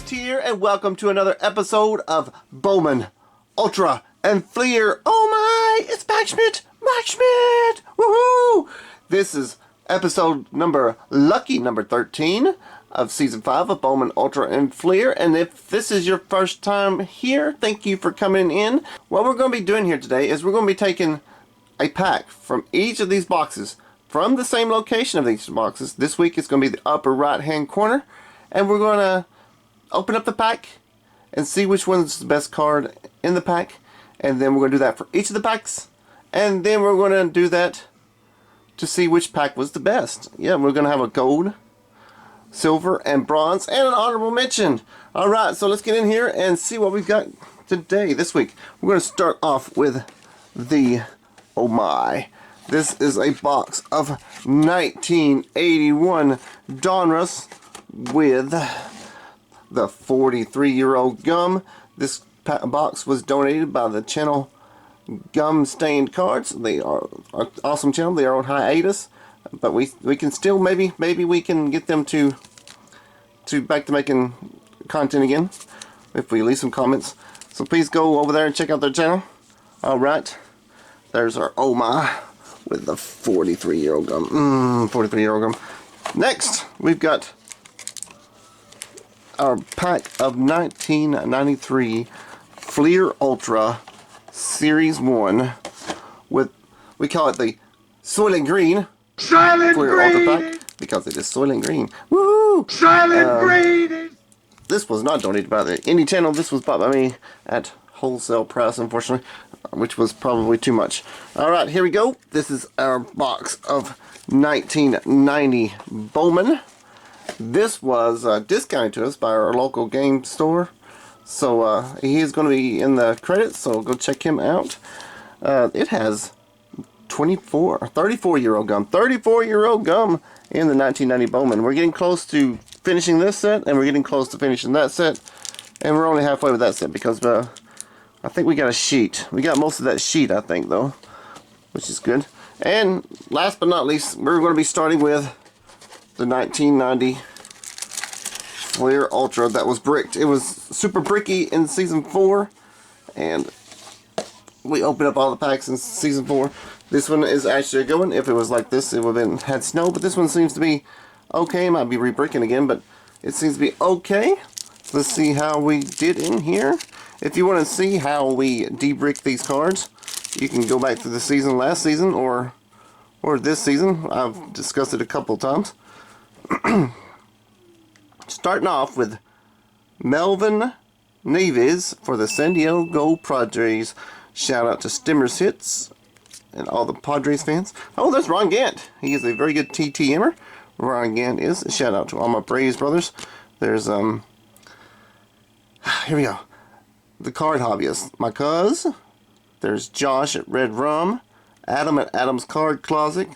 Swift here, and welcome to another episode of Bowman, Ultra, and Fleer. Oh my, it's Mike Schmidt! Woohoo! This is episode lucky number 13 of season 5 of Bowman, Ultra, and Fleer. And if this is your first time here, thank you for coming in. What we're going to be doing here today is we're going to be taking a pack from each of these boxes, from the same location of these boxes. This week it's going to be the upper right hand corner, and we're going to open up the pack and see which one's the best card in the pack, and then we're going to do that for each of the packs, and then we're going to do that to see which pack was the best. Yeah, we're going to have a gold, silver, and bronze, and an honorable mention. Alright, so let's get in here and see what we've got today, this week. We're going to start off with the oh my. This is a box of 1981 Donruss with the 43-year-old gum. This box was donated by the channel Gum Stained Cards. They are an awesome channel. They are on hiatus, but we can still maybe we can get them to back to making content again if we leave some comments. So please go over there and check out their channel. All right, there's our oh my with the 43-year-old gum. 43-year-old gum. Next, we've got our pack of 1993 Fleer Ultra Series 1 with, we call it the Soylent Green Silent Fleer Green Ultra pack because it is Soylent Green. Woo! Silent Green. This was not donated by the indie channel. This was bought by me at wholesale price, unfortunately, which was probably too much. Alright, here we go. This is our box of 1990 Bowman. This was discounted to us by our local game store, so he is going to be in the credits, so go check him out. It has 34-year-old gum. 34-year-old gum in the 1990 Bowman. We're getting close to finishing this set, and we're getting close to finishing that set, and we're only halfway with that set because I think we got a sheet. We got most of that sheet, I think, though, which is good. And last but not least, we're going to be starting with the 1990 Fleer Ultra that was bricked. It was super bricky in season 4, and we opened up all the packs in season 4. This one is actually a good one. If it was like this, it would have had snow, but this one seems to be okay. It might be re-bricking again, but it seems to be okay. So let's see how we did in here. If you want to see how we de-brick these cards, you can go back to the season last season or this season. I've discussed it a couple times. Starting off with Melvin Neves for the San Diego Padres. Shout out to Stimmer's Hits and all the Padres fans. Oh, there's Ron Gant. He is a very good TTMer. Ron Gant is. Shout out to all my Braves brothers. There's here we go. The Card Hobbyist. My cuz. There's Josh at Red Rum. Adam at Adam's Card Closet.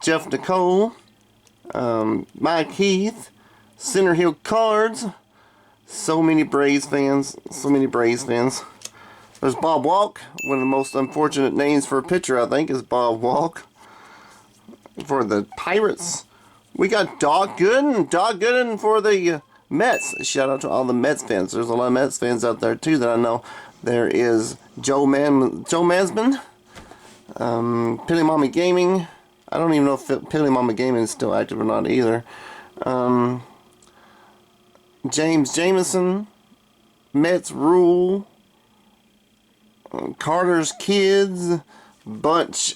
Jeff Nicole. Mike Heath, Center Hill Cards. So many Braves fans. There's Bob Walk. One of the most unfortunate names for a pitcher, I think, is Bob Walk. For the Pirates, we got Doc Gooden for the Mets. Shout out to all the Mets fans. There's a lot of Mets fans out there too that I know. There is Joe Mansman, Pilly Mommy Gaming. I don't even know if Pilly Mama Gaming is still active or not either. James Jameson, Mets Rule, Carter's Kids, bunch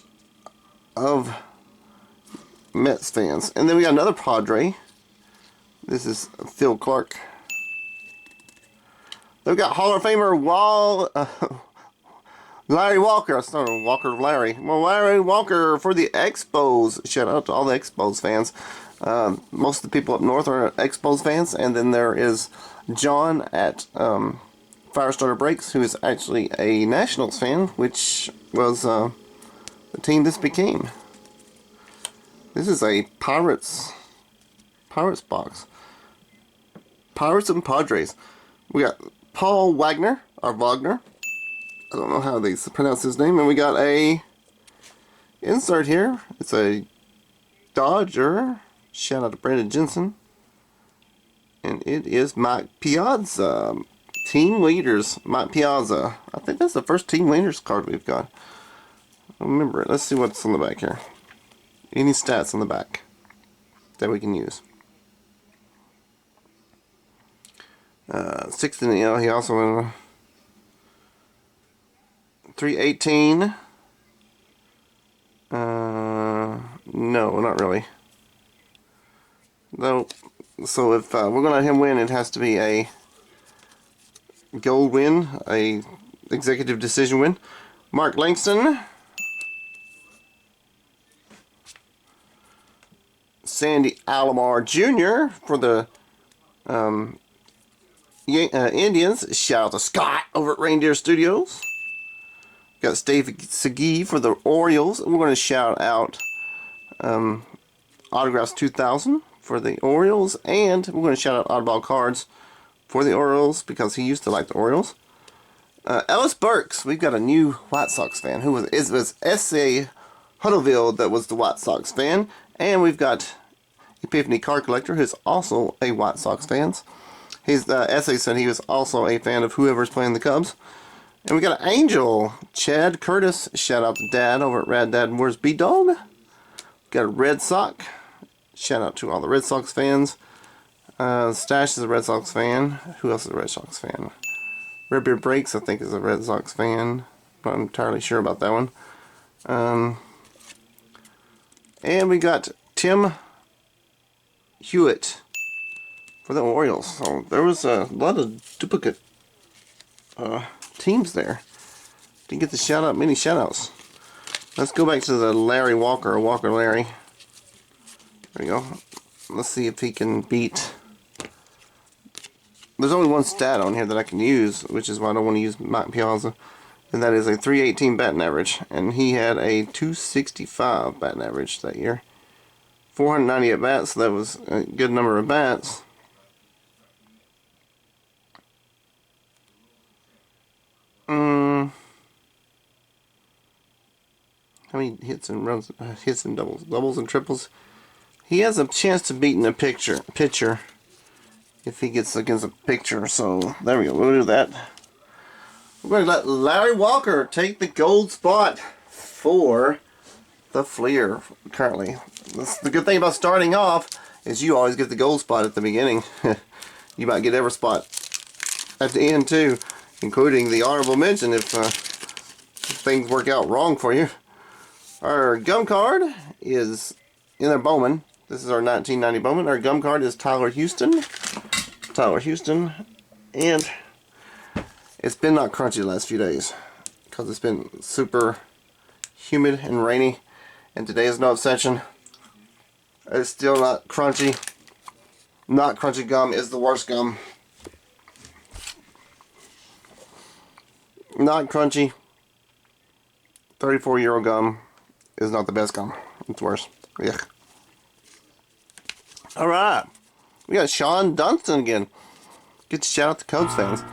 of Mets fans. And then we got another Padre. This is Phil Clark. They've got Hall of Famer Larry Walker. I started Walker Larry. Well, Larry Walker for the Expos. Shout out to all the Expos fans. Most of the people up north are Expos fans. And then there is John at Firestarter Breaks, who is actually a Nationals fan, which was the team this became. This is a Pirates box. Pirates and Padres. We got Paul Wagner, or Wagner. I don't know how they pronounce his name. And we got a insert here. It's a Dodger. Shout out to Brandon Jensen. And it is Mike Piazza. Team Leaders, Mike Piazza. I think that's the first Team Leaders card we've got. I remember it. Let's see what's on the back here. Any stats on the back that we can use. 6th in the L. He also went 318. No, not really. No. So if we're going to let him win, it has to be a gold win, a executive decision win. Mark Langston. Sandy Alomar Jr. for the Indians. Shout out to Scott over at Reindeer Studios. Got Steve Segui for the Orioles. We're going to shout out Autographs 2000 for the Orioles. And we're going to shout out Oddball Cards for the Orioles because he used to like the Orioles. Ellis Burks. We've got a new White Sox fan. Who was it? It was S.A. Huddleville that was the White Sox fan. And we've got Epiphany Card Collector, who's also a White Sox fan. His essay said he was also a fan of whoever's playing the Cubs. And we got an Angel, Chad Curtis. Shout out to Dad over at Rad Dad and Where's B-Dog. Got a Red Sox. Shout out to all the Red Sox fans. Stash is a Red Sox fan. Who else is a Red Sox fan? Red Beard Breaks, I think, is a Red Sox fan. Not entirely sure about that one. And we got Tim Hewitt for the Orioles. So there was a lot of duplicate teams there. Didn't get the many shout outs. Let's go back to the Larry Walker, or Walker Larry. There we go. Let's see if he can beat. There's only one stat on here that I can use, which is why I don't want to use Mike Piazza. And that is a 318 batting average. And he had a 265 batting average that year. 490 at bats, so that was a good number of bats. How many hits and runs, hits and doubles and triples? He has a chance to beat in a pitcher if he gets against a pitcher. So there we go. We'll do that. We're going to let Larry Walker take the gold spot for the Fleer currently. The good thing about starting off is you always get the gold spot at the beginning. You might get every spot at the end too, including the honorable mention if things work out wrong for you. Our gum card is in our Bowman. This is our 1990 Bowman. Our gum card is Tyler Houston. And it's been not crunchy the last few days because it's been super humid and rainy. And today is no exception. It's still not crunchy. Not crunchy gum is the worst gum. Not crunchy 34-year-old gum is not the best gum. It's worse. Yuck. Alright. We got Sean Dunston again. Good shout out to Cubs fans.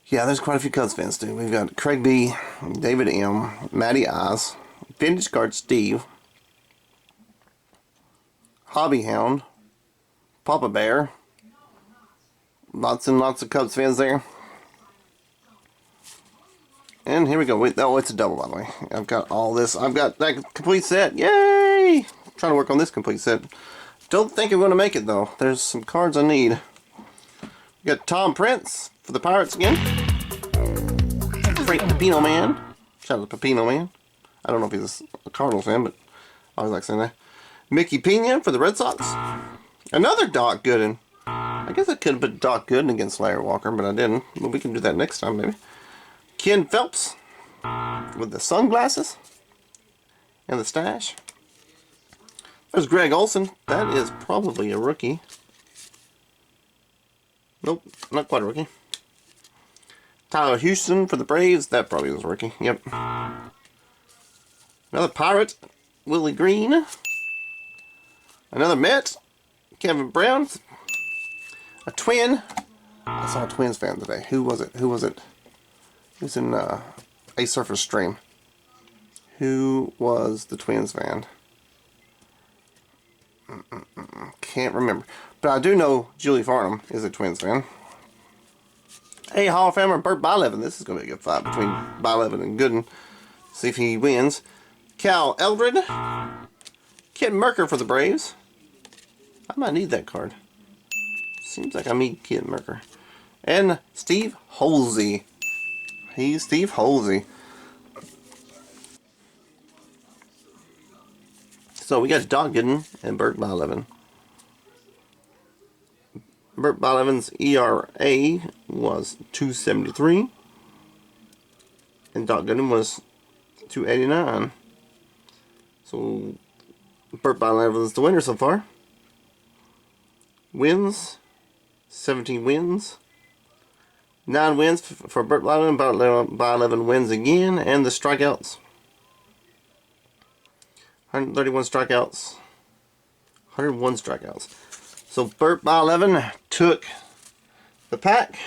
Yeah, there's quite a few Cubs fans too. We've got Craig B, David M, Matty Eyes, Vintage Card Steve, Hobby Hound, Papa Bear. Lots and lots of Cubs fans there. And here we go. Oh, it's a double, by the way. I've got all this. I've got that complete set. Yay! I'm trying to work on this complete set. Don't think I'm going to make it, though. There's some cards I need. We got Tom Prince for the Pirates again. Frank Pepino Man. Shout out to Pepino Man. I don't know if he's a Cardinals fan, but I always like saying that. Mickey Pena for the Red Sox. Another Doc Gooden. I guess I could have put Doc Gooden against Larry Walker, but I didn't. But we can do that next time, maybe. Ken Phelps with the sunglasses and the stash. There's Greg Olson. That is probably a rookie. Nope, not quite a rookie. Tyler Houston for the Braves. That probably was a rookie. Yep. Another Pirate, Willie Green. Another Met, Kevin Brown. A Twin. I saw a Twins fan today. Who was it? Who's in A Surface Stream? Who was the Twins fan? Can't remember. But I do know Julie Farnham is a Twins fan. Hey, Hall of Famer Burt Bylevin. This is going to be a good fight between Bylevin and Gooden. See if he wins. Cal Eldred. Kid Merker for the Braves. I might need that card. Seems like I need Kid Merker. And Steve Holsey. He's Steve Holsey. So we got Doc Gooden and Burt Bylevin. Burt Bylevin's ERA was 2.73. And Doc Gooden was 2.89. So Burt Bylevin's the winner so far. Wins, 17 wins. 9 wins for Burt Bylevin. Bylevin wins again. And the strikeouts. 131 strikeouts. 101 strikeouts. So Burt Bylevin took the pack.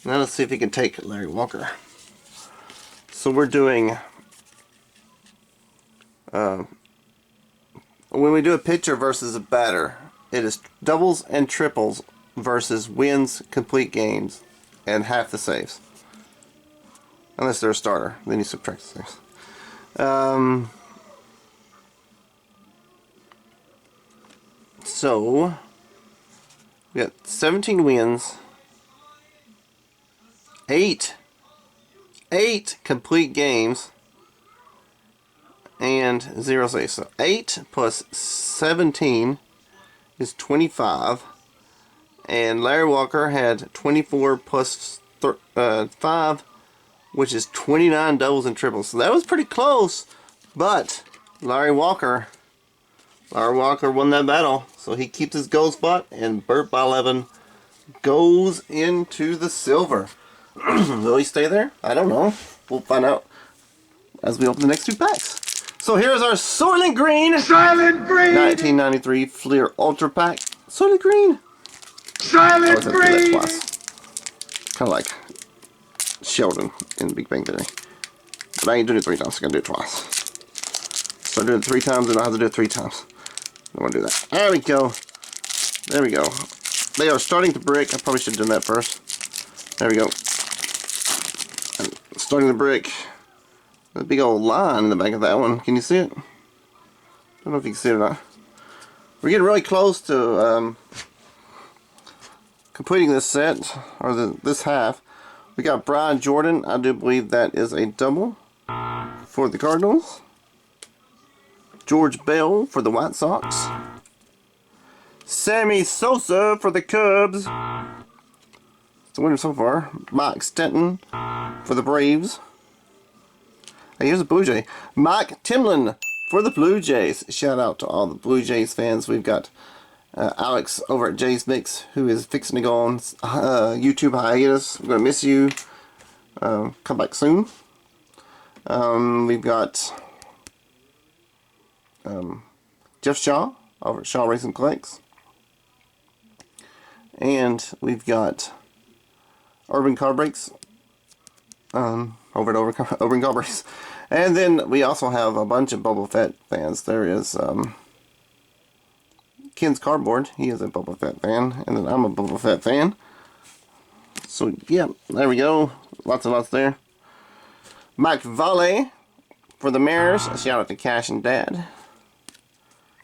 Now let's see if he can take Larry Walker. So we're doing... when we do a pitcher versus a batter, it is doubles and triples versus wins, complete games, and half the saves. Unless they're a starter, then you subtract the saves. So we got 17 wins, 8 complete games, and 0 saves. So 8 plus 17 is 25. And Larry Walker had 24 plus 5, which is 29 doubles and triples. So that was pretty close. But Larry Walker won that battle. So he keeps his gold spot. And Burt Bylevin goes into the silver. Will he stay there? I don't know. We'll find out as we open the next 2 packs. So here's our Soylent Green. Silent Green. 1993 Fleer Ultra Pack. Soylent Green. Silent Green. Kind of like Sheldon in Big Bang Theory. But I ain't doing it 3 times. I'm going to do it twice. So I'm doing it 3 times and I have to do it 3 times. I want to do that. There we go. There we go. They are starting to brick. I probably should have done that first. There we go. I'm starting to brick. A big old line in the back of that one. Can you see it? Don't know if you can see it or not. We're getting really close to completing this set, or this half. We got Brian Jordan. I do believe that is a double for the Cardinals. George Bell for the White Sox. Sammy Sosa for the Cubs. It's the winner so far. Mike Stanton for the Braves. Hey, here's a Blue Jay. Mike Timlin for the Blue Jays. Shout out to all the Blue Jays fans. We've got Alex over at Jay's Mix, who is fixing to go on YouTube hiatus. We're going to miss you. Come back soon. We've got Jeff Shaw over at Shaw Racing Collects. And we've got Urban Car Breaks over at Urban Car Breaks. And then we also have a bunch of Boba Fett fans. There is Ken's Cardboard. He is a Boba Fett fan. And then I'm a Boba Fett fan. So, yeah, there we go. Lots and lots there. Mike Valle for the Mariners. A shout out to Cash and Dad.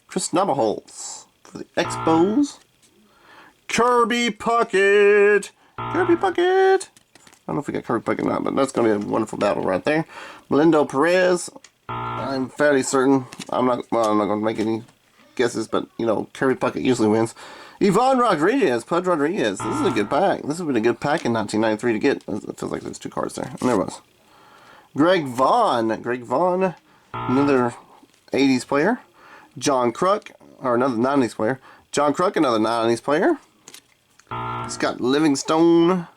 Chris Navaholz for the Expos. Kirby Puckett. Kirby Puckett. I don't know if we got Kirby Puckett or not, but that's going to be a wonderful battle right there. Melindo Perez. I'm fairly certain. I'm not going to make any guesses, but, you know, Kirby Puckett usually wins. Ivan Rodriguez. Pudge Rodriguez. This is a good pack. This has been a good pack in 1993 to get. It feels like there's 2 cards there. And there was. Greg Vaughn. Greg Vaughn. Another 80s player. John Kruk. Or another 90s player. John Kruk, another 90s player. Scott Livingstone.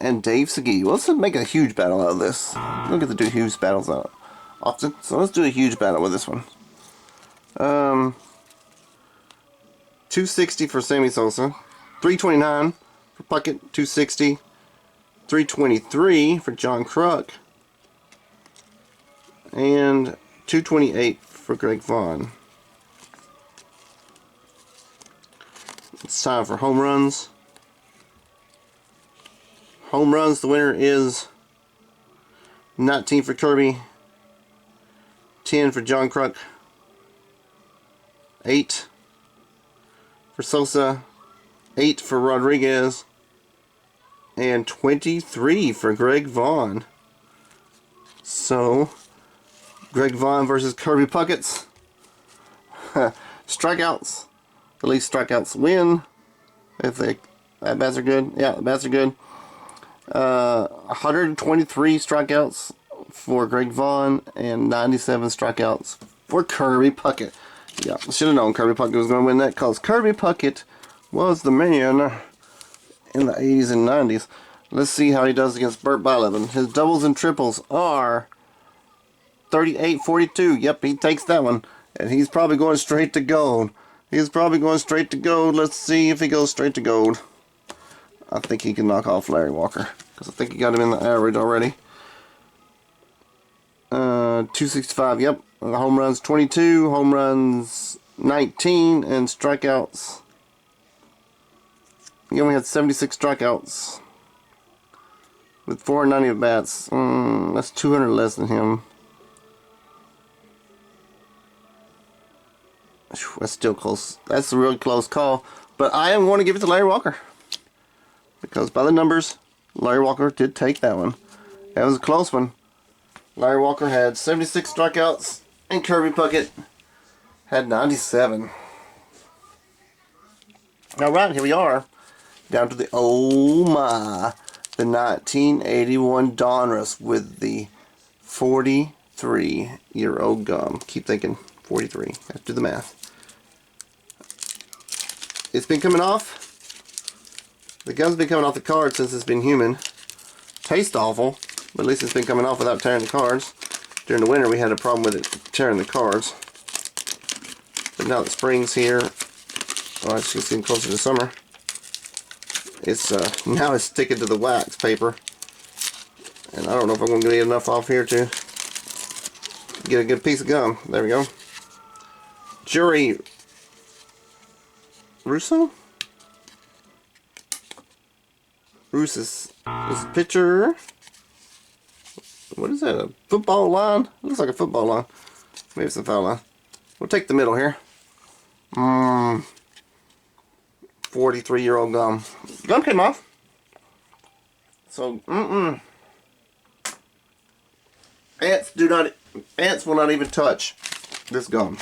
And Dave Segui. Well, let's make a huge battle out of this. We don't get to do huge battles out often. So let's do a huge battle with this one. 260 for Sammy Sosa. 329 for Puckett. 260. 323 for John Kruk. And 228 for Greg Vaughn. It's time for home runs. Home runs, the winner is 19 for Kirby, 10 for John Kruk, 8 for Sosa, 8 for Rodriguez, and 23 for Greg Vaughn. So, Greg Vaughn versus Kirby Puckett. Strikeouts. At least strikeouts win. If they at-bats are good. Yeah, at-bats are good. 123 strikeouts for Greg Vaughn and 97 strikeouts for Kirby Puckett. Yeah, should have known Kirby Puckett was going to win that because Kirby Puckett was the man in the 80s and 90s. Let's see how he does against Burt Blyleven. His doubles and triples are 38-42. Yep, he takes that one. And he's probably going straight to gold. He's probably going straight to gold. Let's see if he goes straight to gold. I think he can knock off Larry Walker, because I think he got him in the average already. 265, yep. Home runs 22, home runs 19, and strikeouts. He only had 76 strikeouts with 490 at bats. That's 200 less than him. That's still close. That's a really close call. But I am going to give it to Larry Walker, because by the numbers, Larry Walker did take that one. That was a close one. Larry Walker had 76 strikeouts, and Kirby Puckett had 97. Alright, here we are. Down to the, oh my, the 1981 Donruss with the 43-year-old gum. Keep thinking 43. Let's do the math. It's been coming off. The gum's been coming off the card since it's been human. Tastes awful, but at least it's been coming off without tearing the cards. During the winter we had a problem with it tearing the cards. But now that spring's here, well, as you can see closer to summer, it's now it's sticking to the wax paper. And I don't know if I'm going to get enough off here to get a good piece of gum. There we go. Jury Russo? Bruce's pitcher. What is that? A football line? It looks like a football line. Maybe it's a foul line. We'll take the middle here. 43-year-old gum. Gum came off. So, ants will not even touch this gum.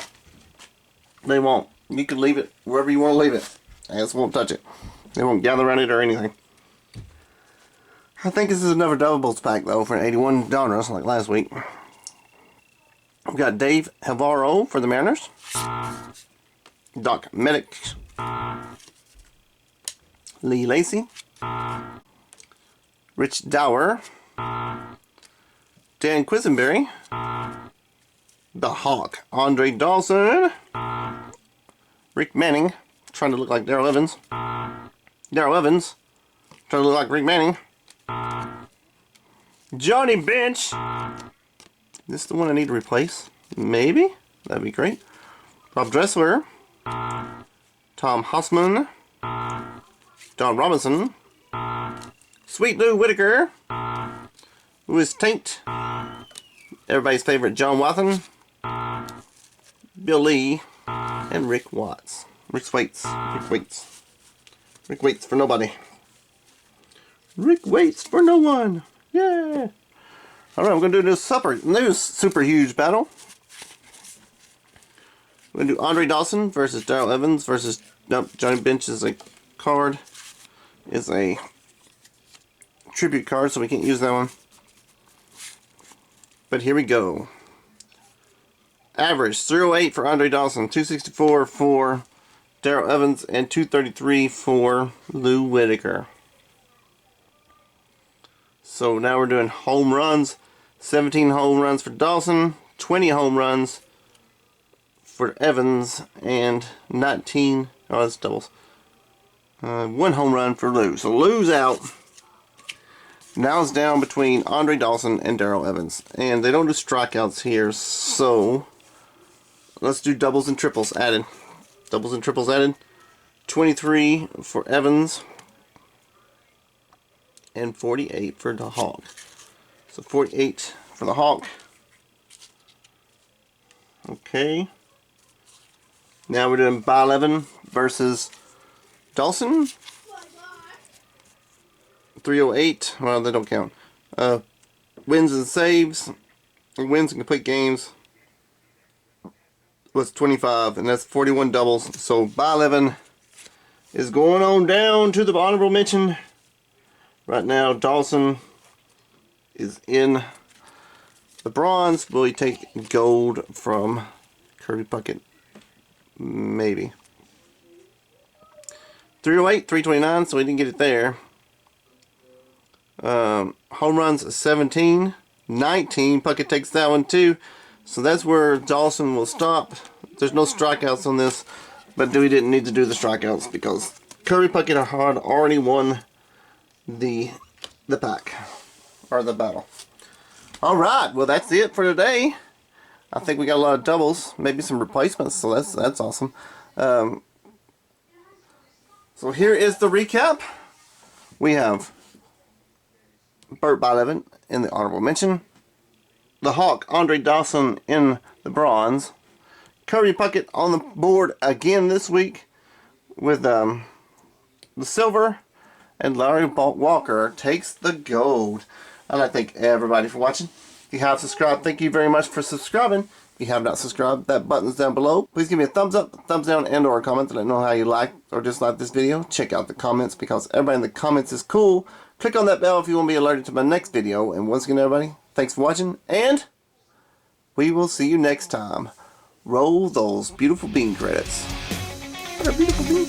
They won't. You can leave it wherever you want to leave it. Ants won't touch it. They won't gather around it or anything. I think this is another doubles pack though for an 81 Donruss like last week. We've got Dave Helvaro for the Mariners. Doc Medic. Lee Lacy. Rich Dower. Dan Quisenberry. The Hawk. Andre Dawson. Rick Manning. Trying to look like Darrell Evans. Darrell Evans. Trying to look like Rick Manning. Johnny Bench. This is the one I need to replace. Maybe? That'd be great. Bob Dressler. Tom Hossman. Don Robinson. Sweet Lou Whitaker. Louis Taint. Everybody's favorite John Wathan. Bill Lee. And Rick Watts. Rick Waits. Rick Waits. Rick Waits for nobody. Rick waits for no one. Yeah. Alright, we're going to do this super huge battle. We're going to do Andre Dawson versus Darrell Evans versus... Nope, Johnny Bench is a card. Is a tribute card, so we can't use that one. But here we go. Average, 308 for Andre Dawson, 264 for Darrell Evans, and 233 for Lou Whitaker. So now we're doing home runs. 17 home runs for Dawson, 20 home runs for Evans, and 19, oh that's doubles. 1 home run for Lou. So Lou's out. Now it's down between Andre Dawson and Darrell Evans. And they don't do strikeouts here, so let's do doubles and triples added. Doubles and triples added. 23 for Evans, and 48 for the Hawk. So 48 for the Hawk. Okay. Now we're doing by 11 versus Dawson. 308. Well, they don't count. Wins and saves. Wins and complete games was 25, and that's 41 doubles. So by 11 is going on down to the honorable mention. Right now, Dawson is in the bronze. Will he take gold from Kirby Puckett? Maybe. 308, 329, so he didn't get it there. Home runs 17, 19. Puckett takes that one too. So that's where Dawson will stop. There's no strikeouts on this, but we didn't need to do the strikeouts because Kirby Puckett had already won the pack, or the battle. Alright, well that's it for today. I think we got a lot of doubles, maybe some replacements, so that's awesome. So here is the recap. We have Burt by 11 in the honorable mention. The Hawk, Andre Dawson, in the bronze. Kirby Puckett on the board again this week with the silver. And Larry Walker takes the gold. I'd like to thank everybody for watching. If you have subscribed, thank you very much for subscribing. If you have not subscribed, that button's down below. Please give me a thumbs up, thumbs down, and or a comment to let me know how you like or dislike this video. Check out the comments because everybody in the comments is cool. Click on that bell if you want to be alerted to my next video. And once again, everybody, thanks for watching, and we will see you next time. Roll those beautiful bean credits. What a beautiful bean.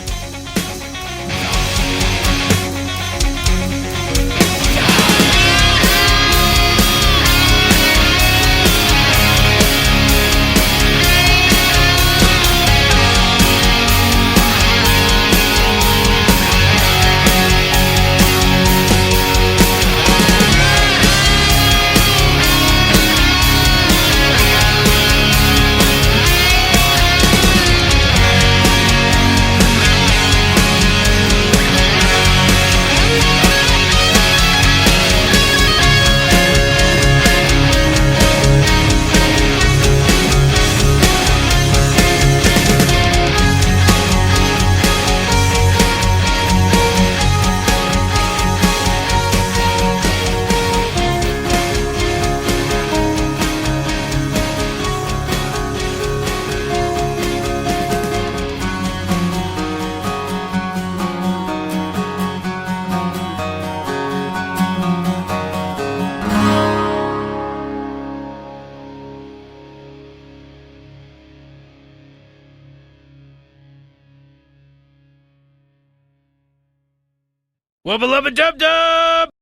Wubba lubba dub dub!